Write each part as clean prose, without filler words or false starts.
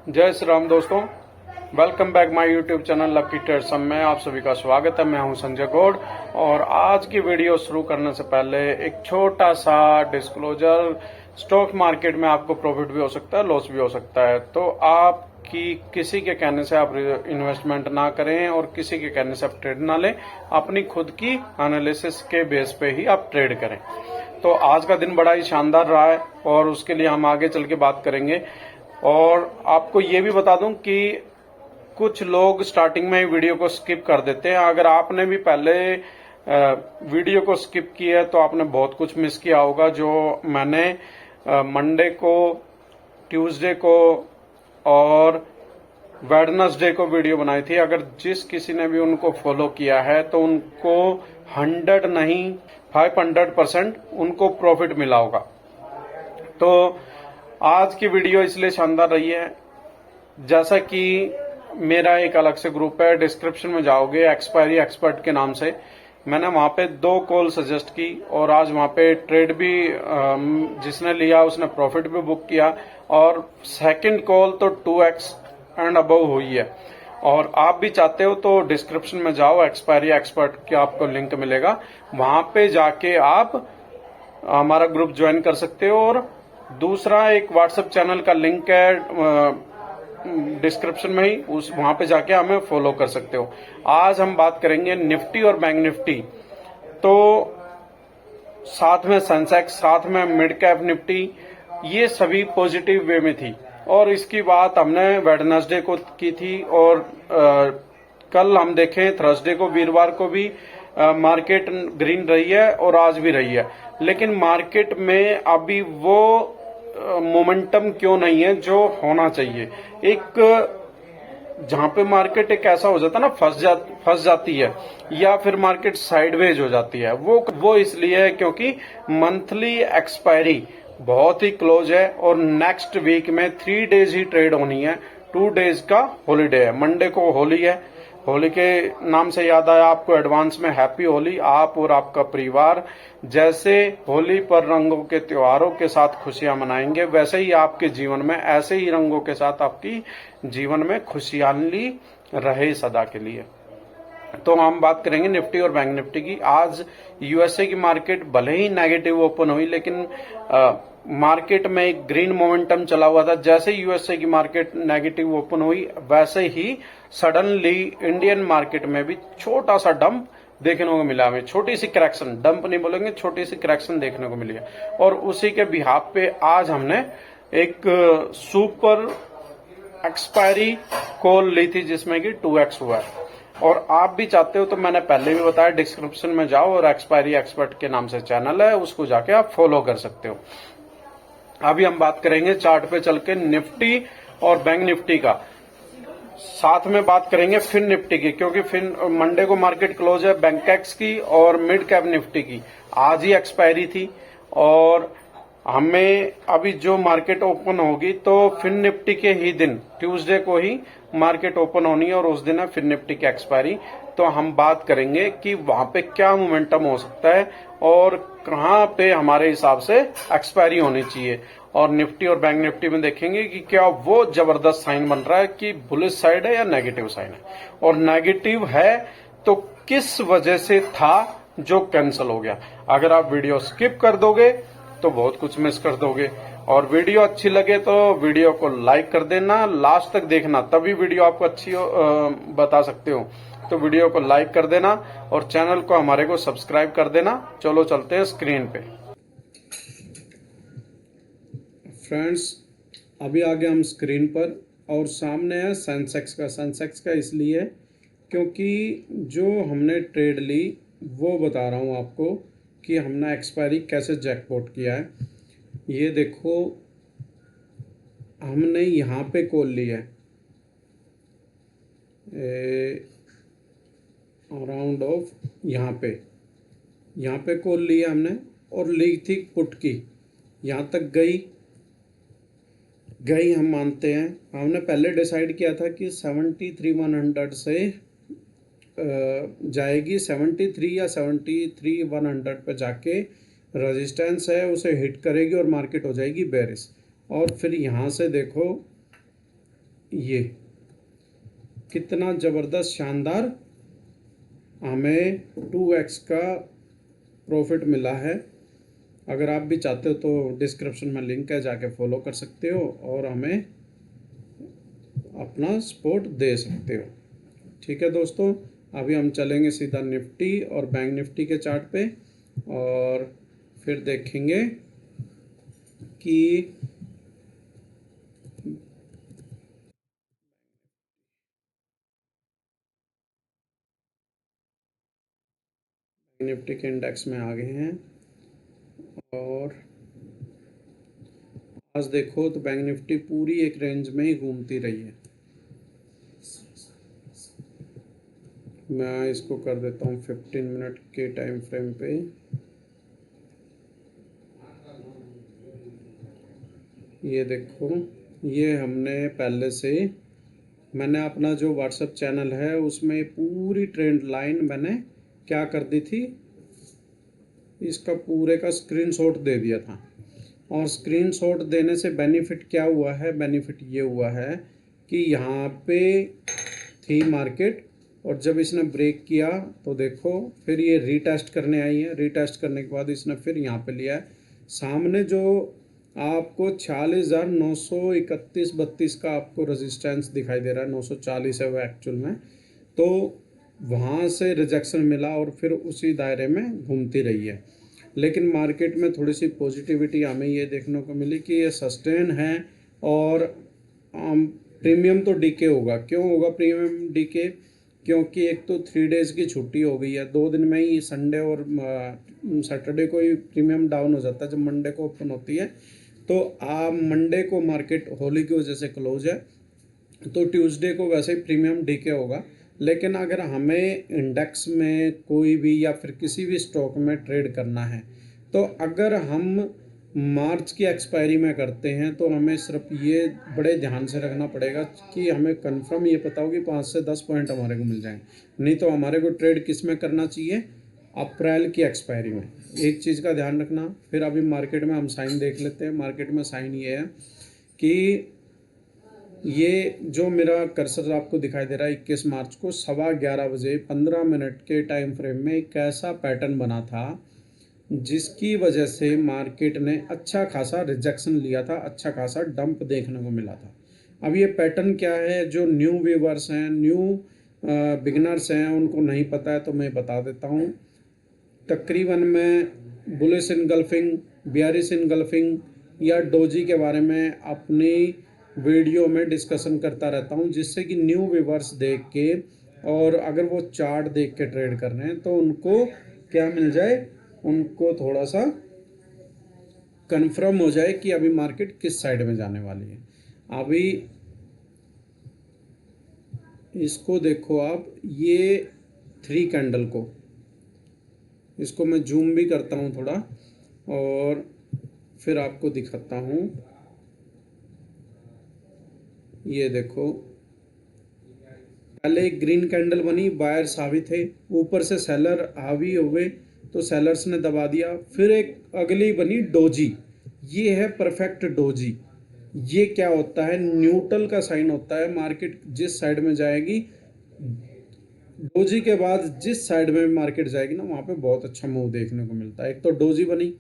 जय श्री राम दोस्तों, welcome back my YouTube channel lucky traders में आप सभी का स्वागत है। मैं हूं संजय गौड़ और आज की वीडियो शुरू करने से पहले एक छोटा सा डिस्क्लोजर। स्टॉक मार्केट में आपको प्रॉफिट भी हो सकता है, लॉस भी हो सकता है, तो आपकी किसी के कहने से आप इन्वेस्टमेंट ना करें और किसी के कहने से आप ट्रेड ना लें। अपनी खुद की एनालिसिस के बेस पे ही आप ट्रेड करें। तो आज का दिन बड़ा ही शानदार रहा है और उसके लिए हम आगे चल के बात करेंगे। और आपको ये भी बता दूं कि कुछ लोग स्टार्टिंग में ही वीडियो को स्किप कर देते हैं। अगर आपने भी पहले वीडियो को स्किप किया है तो आपने बहुत कुछ मिस किया होगा। जो मैंने मंडे को, ट्यूसडे को और वेडनेसडे को वीडियो बनाई थी, अगर जिस किसी ने भी उनको फॉलो किया है तो उनको 100 नहीं 500% उनको प्रॉफिट मिला होगा। तो आज की वीडियो इसलिए शानदार रही है, जैसा कि मेरा एक अलग से ग्रुप है, डिस्क्रिप्शन में जाओगे एक्सपायरी एक्सपर्ट के नाम से, मैंने वहां पे 2 कॉल सजेस्ट की और आज वहां पे ट्रेड भी जिसने लिया उसने प्रॉफिट भी बुक किया और सेकंड कॉल तो 2x एंड अबव हुई है। और आप भी चाहते हो तो डिस्क्रिप्शन में जाओ, एक्सपायरी एक्सपर्ट का आपको लिंक मिलेगा, वहां पे जाके आप हमारा ग्रुप ज्वाइन कर सकते हो। और दूसरा एक व्हाट्सएप चैनल का लिंक है डिस्क्रिप्शन में ही, उस वहां पे जाके हमें फॉलो कर सकते हो। आज हम बात करेंगे निफ्टी और बैंक निफ्टी, तो साथ में सेंसेक्स, साथ में मिड कैप निफ्टी, ये सभी पॉजिटिव वे में थी। और इसकी बात हमने वेडनेसडे को की थी और कल हम देखें थर्सडे को, वीरवार को भी मार्केट ग्रीन रही है और आज भी रही है। लेकिन मार्केट में अभी वो मोमेंटम क्यों नहीं है जो होना चाहिए। एक जहां पे मार्केट एक ऐसा हो जाता है ना, फंस जाती है या फिर मार्केट साइडवेज हो जाती है, वो इसलिए है क्योंकि मंथली एक्सपायरी बहुत ही क्लोज है और नेक्स्ट वीक में 3 डेज ही ट्रेड होनी है। 2 डेज का हॉलीडे है। मंडे को होली है। होली के नाम से याद आया आपको एडवांस में हैप्पी होली। आप और आपका परिवार जैसे होली पर रंगों के त्योहारों के साथ खुशियां मनाएंगे, वैसे ही आपके जीवन में ऐसे ही रंगों के साथ आपकी जीवन में खुशहाली रहे सदा के लिए। तो हम बात करेंगे निफ्टी और बैंक निफ्टी की। आज यूएसए की मार्केट भले ही नेगेटिव ओपन हुई, लेकिन मार्केट में एक ग्रीन मोमेंटम चला हुआ था। जैसे यूएसए की मार्केट नेगेटिव ओपन हुई, वैसे ही सडनली इंडियन मार्केट में भी छोटा सा डंप देखने को मिला। हमें छोटी सी करेक्शन, डंप नहीं बोलेंगे, छोटी सी करेक्शन देखने को मिली है। और उसी के बिहाफ पे आज हमने एक सुपर एक्सपायरी कॉल ली थी जिसमें कि 2x हुआ है। और आप भी चाहते हो तो मैंने पहले भी बताया, डिस्क्रिप्शन में जाओ और एक्सपायरी एक्सपर्ट के नाम से चैनल है, उसको जाके आप फॉलो कर सकते हो। अभी हम बात करेंगे चार्ट पे चल के निफ्टी और बैंक निफ्टी का, साथ में बात करेंगे फिन निफ्टी की, क्योंकि फिन मंडे को मार्केट क्लोज है बैंकैक्स की और मिड कैप निफ्टी की। आज ही एक्सपायरी थी और हमें अभी जो मार्केट ओपन होगी तो फिन निफ्टी के ही दिन ट्यूसडे को ही मार्केट ओपन होनी है और उस दिन है फिन निफ्टी की एक्सपायरी। तो हम बात करेंगे कि वहां पे क्या मोमेंटम हो सकता है और कहां पे हमारे हिसाब से एक्सपायरी होनी चाहिए। और निफ्टी और बैंक निफ्टी में देखेंगे कि क्या वो जबरदस्त साइन बन रहा है कि बुलिश साइड है या नेगेटिव साइन है, और नेगेटिव है तो किस वजह से था जो कैंसिल हो गया। अगर आप वीडियो स्किप कर दोगे तो बहुत कुछ मिस कर दोगे। और वीडियो अच्छी लगे तो वीडियो को लाइक कर देना, लास्ट तक देखना, तभी वीडियो आपको अच्छी बता सकते हो। तो वीडियो को लाइक कर देना और चैनल को हमारे को सब्सक्राइब कर देना। चलो चलते हैं स्क्रीन पे। फ्रेंड्स, अभी आ गए हम स्क्रीन पर और सामने है सेंसेक्स का। सेंसेक्स का इसलिए क्योंकि जो हमने ट्रेड ली वो बता रहा हूँ आपको कि हमने एक्सपायरी कैसे जैकपॉट किया है। ये देखो, हमने यहाँ पे कॉल ली है अराउंड ऑफ यहाँ पे कॉल ली है हमने और ली थी पुट की। यहाँ तक गई हम मानते हैं। हमने पहले डिसाइड किया था कि 73,100 से जाएगी, 73 या 73,100 पे जाके रेजिस्टेंस है उसे हिट करेगी और मार्केट हो जाएगी बेरिश। और फिर यहाँ से देखो ये कितना ज़बरदस्त शानदार हमें 2x का प्रॉफिट मिला है। अगर आप भी चाहते हो तो डिस्क्रिप्शन में लिंक है, जाके फॉलो कर सकते हो और हमें अपना सपोर्ट दे सकते हो। ठीक है दोस्तों, अभी हम चलेंगे सीधा निफ्टी और बैंक निफ्टी के चार्ट पे और फिर देखेंगे कि निफ्टी के इंडेक्स में आ गए हैं। और आज देखो तो बैंक निफ्टी पूरी एक रेंज में ही घूमती रही है। मैं इसको कर देता हूँ 15 मिनट के टाइम फ्रेम पे। ये देखो, ये हमने पहले से, मैंने अपना जो व्हाट्सएप चैनल है उसमें पूरी ट्रेंड लाइन मैंने क्या कर दी थी, इसका पूरे का स्क्रीनशॉट दे दिया था। और स्क्रीनशॉट देने से बेनिफिट क्या हुआ है, बेनिफिट ये हुआ है कि यहाँ पे थी मार्केट और जब इसने ब्रेक किया तो देखो फिर ये रीटेस्ट करने आई है। रीटेस्ट करने के बाद इसने फिर यहाँ पे लिया है। सामने जो आपको 46,931-32 का आपको रेजिस्टेंस दिखाई दे रहा है, 940 है वो एक्चुअल में, तो वहाँ से रिजेक्शन मिला और फिर उसी दायरे में घूमती रही है। लेकिन मार्केट में थोड़ी सी पॉजिटिविटी हमें ये देखने को मिली कि ये सस्टेन है और प्रीमियम तो डीके होगा। क्यों होगा प्रीमियम डीके? क्योंकि एक तो 3 डेज़ की छुट्टी हो गई है, 2 दिन में ही संडे और सैटरडे को ही प्रीमियम डाउन हो जाता है जब मंडे को ओपन होती है। तो आप मंडे को मार्केट होली की वजह से क्लोज है, तो ट्यूसडे को वैसे ही प्रीमियम डीके होगा। लेकिन अगर हमें इंडेक्स में कोई भी या फिर किसी भी स्टॉक में ट्रेड करना है तो अगर हम मार्च की एक्सपायरी में करते हैं तो हमें सिर्फ ये बड़े ध्यान से रखना पड़ेगा कि हमें कंफर्म ये पता हो कि 5 से 10 पॉइंट हमारे को मिल जाएं। नहीं तो हमारे को ट्रेड किस में करना चाहिए, अप्रैल की एक्सपायरी में। एक चीज़ का ध्यान रखना। फिर अभी मार्केट में हम साइन देख लेते हैं। मार्केट में साइन ये है कि ये जो मेरा कर्सर आपको दिखाई दे रहा है 21 मार्च को 11:15 बजे 15 मिनट के टाइम फ्रेम में एक ऐसा पैटर्न बना था जिसकी वजह से मार्केट ने अच्छा खासा रिजेक्शन लिया था, अच्छा खासा डंप देखने को मिला था। अब ये पैटर्न क्या है, जो न्यू व्यूवर्स हैं, न्यू बिगनर्स हैं, उनको नहीं पता है तो मैं बता देता हूँ। तकरीबन मैं बुलिश इनगल्फिंग, बियरिश इनगल्फिंग या डोजी के बारे में अपनी वीडियो में डिस्कशन करता रहता हूँ, जिससे कि न्यू व्यूवर्स देख के और अगर वो चार्ट देख के ट्रेड कर रहे हैं तो उनको क्या मिल जाए, उनको थोड़ा सा कंफर्म हो जाए कि अभी मार्केट किस साइड में जाने वाली है। अभी इसको देखो आप, ये 3 कैंडल को, इसको मैं जूम भी करता हूँ थोड़ा और फिर आपको दिखाता हूँ। ये देखो, पहले एक ग्रीन कैंडल बनी, बायर्स हावी थे, ऊपर से सेलर हावी हुए तो सेलर्स ने दबा दिया। फिर एक अगली बनी डोजी, ये है परफेक्ट डोजी। ये क्या होता है, न्यूट्रल का साइन होता है। मार्केट जिस साइड में जाएगी, डोजी के बाद जिस साइड में मार्केट जाएगी ना, वहाँ पे बहुत अच्छा मूव देखने को मिलता है। एक तो डोजी बनी,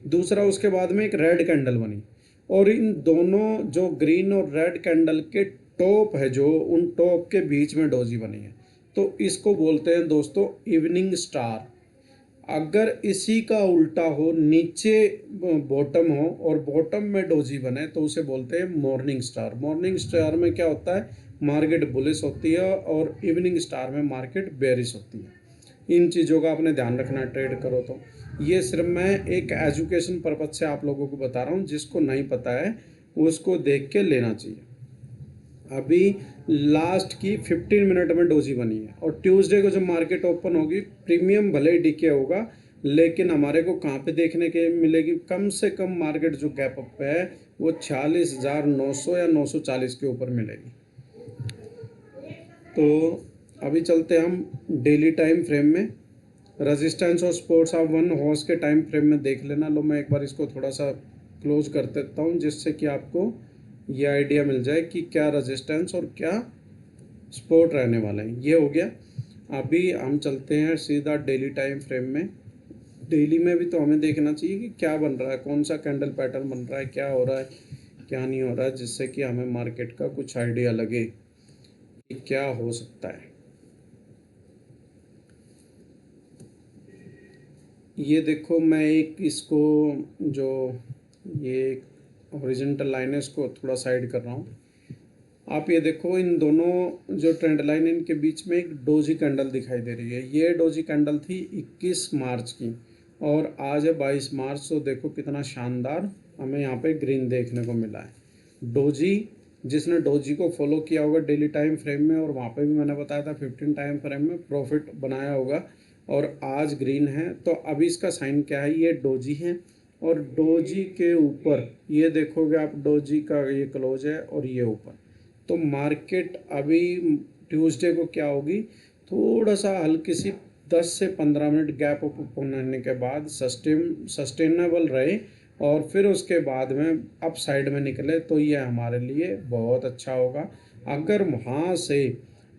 दूसरा उसके बाद में एक रेड कैंडल बनी, और इन दोनों जो ग्रीन और रेड कैंडल के टॉप है, जो उन टॉप के बीच में डोजी बनी है, तो इसको बोलते हैं दोस्तों इवनिंग स्टार। अगर इसी का उल्टा हो, नीचे बॉटम हो और बॉटम में डोजी बने, तो उसे बोलते हैं मॉर्निंग स्टार। मॉर्निंग स्टार में क्या होता है, मार्केट बुलिश होती है और इवनिंग स्टार में मार्केट बेरिश होती है। इन चीज़ों का आपने ध्यान रखना ट्रेड करो तो। ये सिर्फ मैं एक एजुकेशन पर्पज से आप लोगों को बता रहा हूँ, जिसको नहीं पता है उसको देख के लेना चाहिए। अभी लास्ट की 15 मिनट में डोजी बनी है और ट्यूसडे को जब मार्केट ओपन होगी, प्रीमियम भले ही डीके होगा, लेकिन हमारे को कहाँ पे देखने के मिलेगी, कम से कम मार्केट जो गैप अप पे है वो 46,900 या 940 के ऊपर मिलेगी। तो अभी चलते हम डेली टाइम फ्रेम में। रेजिस्टेंस और सपोर्ट्स आप 1 हॉर्स के टाइम फ्रेम में देख लेना। लो मैं एक बार इसको थोड़ा सा क्लोज कर देता हूँ, जिससे कि आपको ये आइडिया मिल जाए कि क्या रेजिस्टेंस और क्या सपोर्ट रहने वाले हैं। ये हो गया। अभी हम चलते हैं सीधा डेली टाइम फ्रेम में। डेली में भी तो हमें देखना चाहिए कि क्या बन रहा है, कौन सा कैंडल पैटर्न बन रहा है, क्या हो रहा है, क्या नहीं हो रहा है, जिससे कि हमें मार्केट का कुछ आइडिया लगे कि क्या हो सकता है। ये देखो, मैं एक इसको जो ये हॉरिजॉन्टल लाइन है इसको थोड़ा साइड कर रहा हूँ। आप ये देखो, इन दोनों जो ट्रेंड लाइन है इनके बीच में एक डोजी कैंडल दिखाई दे रही है। ये डोजी कैंडल थी 21 मार्च की और आज है 22 मार्च। तो देखो कितना शानदार हमें यहाँ पे ग्रीन देखने को मिला है। डोजी, जिसने डोजी को फॉलो किया होगा डेली टाइम फ्रेम में, और वहाँ पे भी मैंने बताया था 15 टाइम फ्रेम में प्रॉफिट बनाया होगा, और आज ग्रीन है। तो अभी इसका साइन क्या है, ये डोजी है और डोजी के ऊपर ये देखोगे आप, डोजी का ये क्लोज है और ये ऊपर। तो मार्केट अभी ट्यूसडे को क्या होगी, थोड़ा सा हल्की सी 10 से 15 मिनट गैप ओपन होने के बाद सस्टेनेबल रहे और फिर उसके बाद में अप साइड में निकले, तो ये हमारे लिए बहुत अच्छा होगा। अगर वहाँ से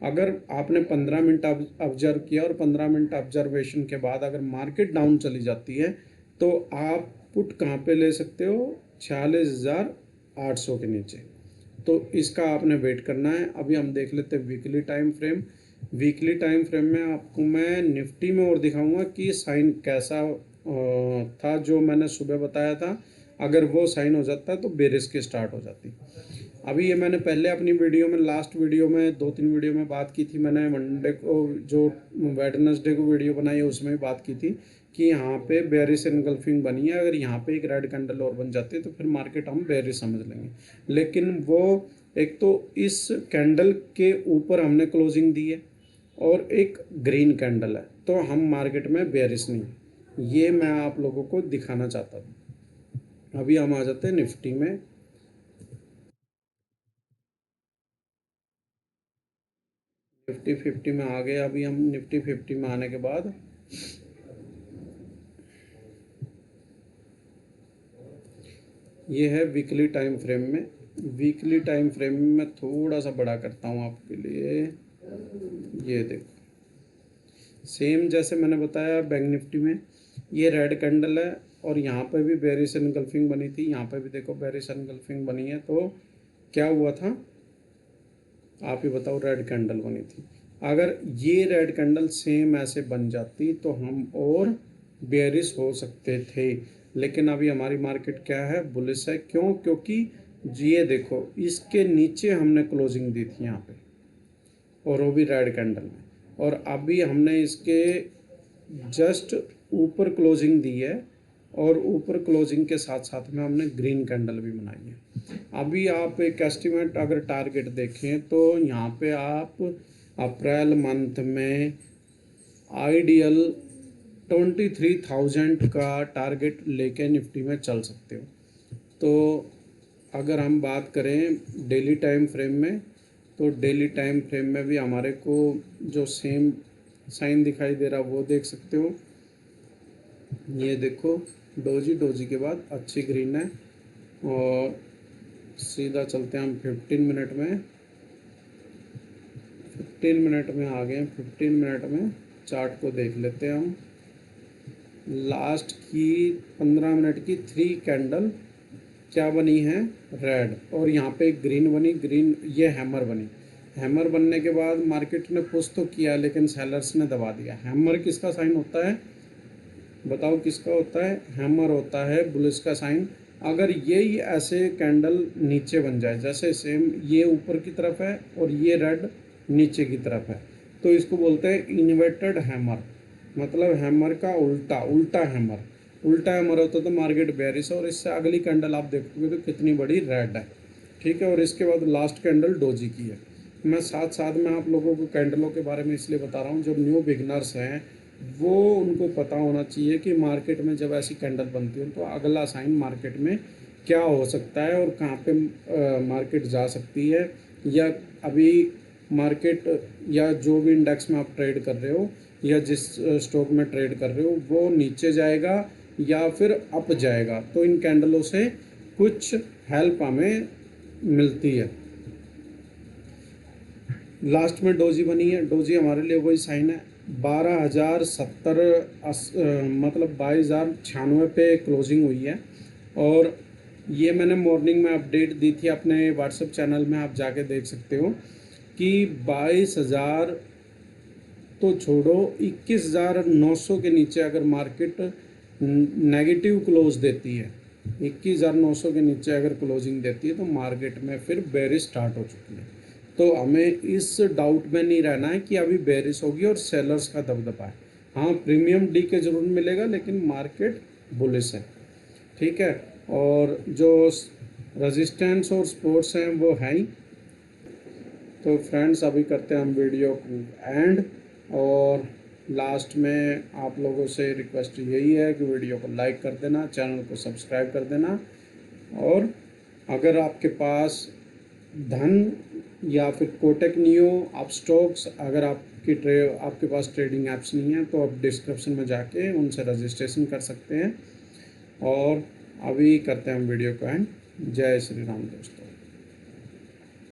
अगर आपने 15 मिनट ऑब्जर्व किया और 15 मिनट ऑब्जर्वेशन के बाद अगर मार्केट डाउन चली जाती है, तो आप पुट कहाँ पे ले सकते हो, 46,800 के नीचे। तो इसका आपने वेट करना है। अभी हम देख लेते हैं weekly time frame. Weekly time frame में आपको मैं निफ्टी में और दिखाऊंगा कि साइन कैसा था जो मैंने सुबह बताया था। अगर वो साइन हो जाता है तो बेरिस की स्टार्ट हो जाती। अभी ये मैंने पहले अपनी वीडियो में, लास्ट वीडियो में, 2-3 वीडियो में बात की थी। मैंने मंडे को जो वेडनेसडे को वीडियो बनाई है उसमें भी बात की थी कि यहाँ पे बेरिस एनगल्फिंग बनी है। अगर यहाँ पे एक रेड कैंडल और बन जाती है तो फिर मार्केट हम बेरिस समझ लेंगे। लेकिन वो एक तो इस कैंडल के ऊपर हमने क्लोजिंग दी है और एक ग्रीन कैंडल है, तो हम मार्केट में बेरिस नहीं। ये मैं आप लोगों को दिखाना चाहता था। अभी हम आ जाते हैं निफ्टी में। निफ्टी 50 में आ गए। अभी हम निफ्टी 50 में आने के बाद ये है वीकली टाइम फ्रेम में। वीकली टाइम फ्रेम में मैं थोड़ा सा बड़ा करता हूँ आपके लिए। ये देखो, सेम जैसे मैंने बताया बैंक निफ्टी में ये रेड कैंडल है और यहाँ पे भी बेरिश एनगल्फिंग बनी थी। यहाँ पे भी देखो बेरिश एनगल्फिंग बनी है। तो क्या हुआ था आप ही बताओ, रेड कैंडल बनी थी। अगर ये रेड कैंडल सेम ऐसे बन जाती तो हम और बेरिश हो सकते थे, लेकिन अभी हमारी मार्केट क्या है, बुलिश है। क्यों? क्योंकि ये देखो, इसके नीचे हमने क्लोजिंग दी थी यहाँ पे और वो भी रेड कैंडल में, और अभी हमने इसके जस्ट ऊपर क्लोजिंग दी है और ऊपर क्लोजिंग के साथ साथ में हमने ग्रीन कैंडल भी बनाई है। अभी आप एक एस्टिमेट अगर टारगेट देखें तो यहाँ पे आप अप्रैल मंथ में आइडियल 23,000 का टारगेट लेके निफ्टी में चल सकते हो। तो अगर हम बात करें डेली टाइम फ्रेम में, तो डेली टाइम फ्रेम में भी हमारे को जो सेम साइन दिखाई दे रहा वो देख सकते हो। ये देखो, डोजी के बाद अच्छी ग्रीन है। और सीधा चलते हैं हम 15 मिनट में। 15 मिनट में आ गए। 15 मिनट में चार्ट को देख लेते हैं हम। लास्ट की 15 मिनट की 3 कैंडल क्या बनी है, रेड, और यहाँ पे ग्रीन बनी। ग्रीन ये हैमर बनी। हैमर बनने के बाद मार्केट ने पुश तो किया लेकिन सेलर्स ने दबा दिया। हैमर किसका साइन होता है बताओ, किसका होता है? हैमर होता है बुलिश का साइन। अगर ये ऐसे कैंडल नीचे बन जाए, जैसे सेम ये ऊपर की तरफ है और ये रेड नीचे की तरफ है, तो इसको बोलते हैं इन्वर्टेड हैमर। मतलब हैमर का उल्टा हैमर। उल्टा हैमर होता तो मार्केट बेरिश है, और इससे अगली कैंडल आप देखोगे तो कितनी बड़ी रेड है। ठीक है, और इसके बाद लास्ट कैंडल डोजी की है। मैं साथ साथ में आप लोगों को कैंडलों के बारे में इसलिए बता रहा हूँ, जो न्यू बिगनर्स हैं वो उनको पता होना चाहिए कि मार्केट में जब ऐसी कैंडल बनती है तो अगला साइन मार्केट में क्या हो सकता है और कहाँ पे मार्केट जा सकती है, या अभी मार्केट या जो भी इंडेक्स में आप ट्रेड कर रहे हो या जिस स्टॉक में ट्रेड कर रहे हो वो नीचे जाएगा या फिर अप जाएगा। तो इन कैंडलों से कुछ हेल्प हमें मिलती है। लास्ट में डोजी बनी है, डोजी हमारे लिए वही साइन है। 12,070 मतलब 22,096 पे क्लोजिंग हुई है। और ये मैंने मॉर्निंग में अपडेट दी थी अपने व्हाट्सएप चैनल में, आप जाके देख सकते हो कि 22,000 तो छोड़ो, 21,900 के नीचे अगर मार्केट नेगेटिव क्लोज देती है, 21,900 के नीचे अगर क्लोजिंग देती है तो मार्केट में फिर बेरिश स्टार्ट हो चुकी है। तो हमें इस डाउट में नहीं रहना है कि अभी बेरिश होगी और सेलर्स का दबदबा है। हाँ, प्रीमियम डी के जरूर मिलेगा, लेकिन मार्केट बुलिश है। ठीक है, और जो रेजिस्टेंस और सपोर्ट्स हैं वो हैं ही। तो फ्रेंड्स, अभी करते हैं हम वीडियो को एंड। और लास्ट में आप लोगों से रिक्वेस्ट यही है कि वीडियो को लाइक कर देना, चैनल को सब्सक्राइब कर देना। और अगर आपके पास धन या फिर कोटक नियो आप स्टॉक्स, अगर आपके पास ट्रेडिंग ऐप्स नहीं है तो आप डिस्क्रिप्शन में जाके उनसे रजिस्ट्रेशन कर सकते हैं। और अभी करते हैं हम वीडियो को एंड। जय श्री राम दोस्तों।